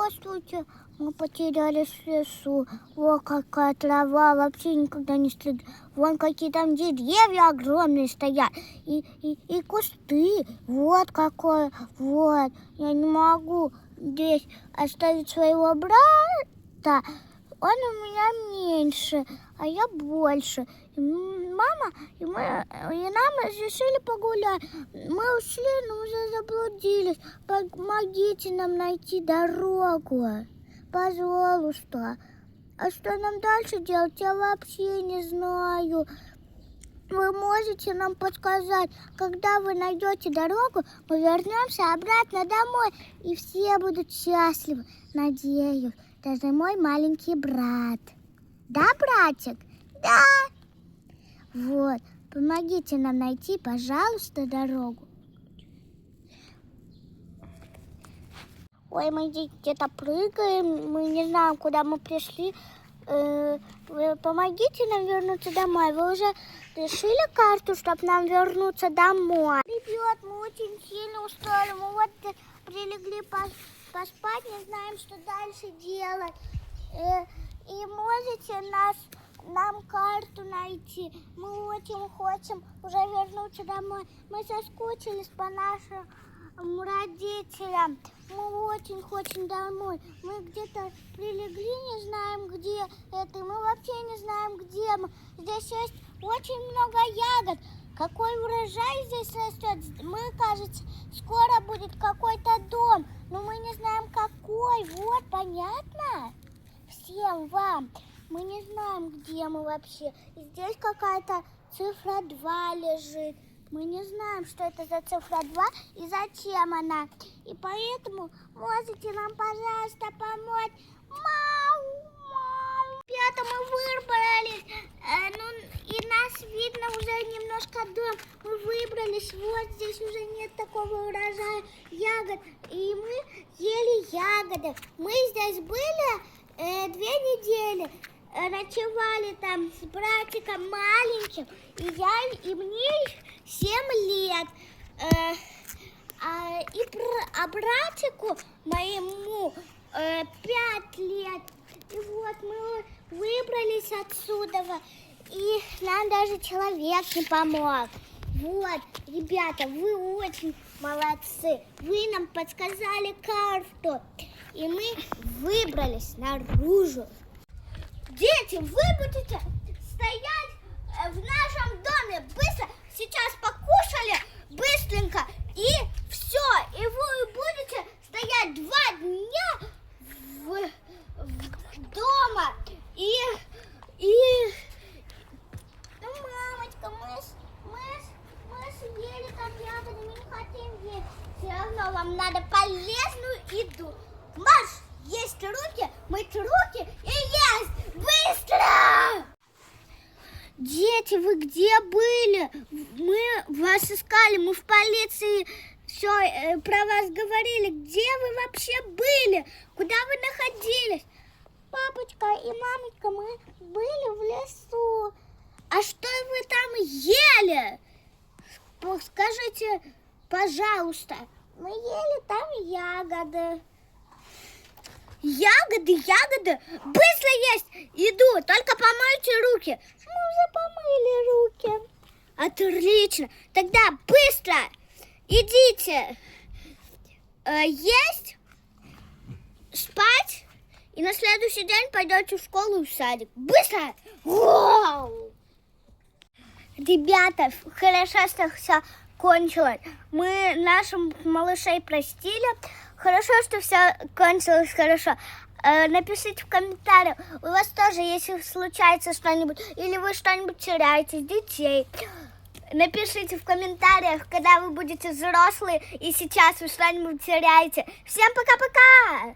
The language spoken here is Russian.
Здравствуйте. Мы потерялись в лесу. О, какая трава, вообще никогда не следит. Вон какие там деревья огромные стоят. И кусты. Вот какое. Вот. Я не могу здесь оставить своего брата. Он у меня меньше, а я больше. И мама, и нам решили погулять. Мы ушли, но уже заблудились. Помогите нам найти дорогу. Пожалуйста. А что нам дальше делать, я вообще не знаю. Вы можете нам подсказать, когда вы найдете дорогу, мы вернемся обратно домой, и все будут счастливы, надеюсь. Даже мой маленький брат. Да, братик? Да. Вот, помогите нам найти, пожалуйста, дорогу. Ой, мы где-то прыгаем, мы не знаем, куда мы пришли. Вы помогите нам вернуться домой. Вы уже решили карту, чтобы нам вернуться домой? Ребят, мы очень сильно устали. Мы вот прилегли поспать, не знаем, что дальше делать. И можете нам карту найти. Мы очень хотим уже вернуться домой. Мы соскучились по нашим родителям. Мы очень хотим домой. Мы где-то прилегли, не знаем, где это. Мы вообще не знаем, где мы. Здесь есть очень много ягод. Какой урожай здесь растет. Мы, кажется, скоро будет какой-то дом. Но мы не знаем, какой. Вот, понятно? Всем вам. Мы не знаем, где мы вообще. И здесь какая-то цифра 2 лежит. Мы не знаем, что это за цифра 2 и зачем она. И поэтому можете нам, пожалуйста, помочь. Мау, мау. Ребята, мы выбрались. И нас видно уже немножко дом. Мы выбрались. Вот здесь уже нет такого урожая ягод. И мы ели ягоды. Мы здесь были 2 недели. Ночевали там с братиком маленьким. И мне 7 лет. А братику моему 5 лет. И вот мы выбрались отсюда. И нам даже человек не помог. Вот, ребята, вы очень молодцы. Вы нам подсказали карту. И мы выбрались наружу. Дети, вы будете стоять в нашем доме быстро. Сейчас покушали быстренько. И все. И вы будете стоять 2 дня дома. Ну, мамочка, мы съели там ягоды, мы не хотим есть. Все равно вам надо полезную еду. Марш, есть руки, мыть руки и есть. Быстро! Дети, вы где были? Мы вас искали, мы в полиции все про вас говорили. Где вы вообще были? Куда вы находились? Папочка и мамочка, мы были в лесу. А что вы там ели? Скажите, пожалуйста. Мы ели там ягоды. Ягоды, быстро есть еду, только помойте руки. Мы уже помыли руки. Отлично, тогда быстро идите есть, спать, и на следующий день пойдете в школу и в садик. Быстро! Вау! Ребята, хорошо, что все кончилось. Мы наших малышей простили. Хорошо, что все кончилось хорошо. Напишите в комментариях, у вас тоже, если случается что-нибудь, или вы что-нибудь теряете, детей. Напишите в комментариях, когда вы будете взрослые, и сейчас вы что-нибудь теряете. Всем пока-пока!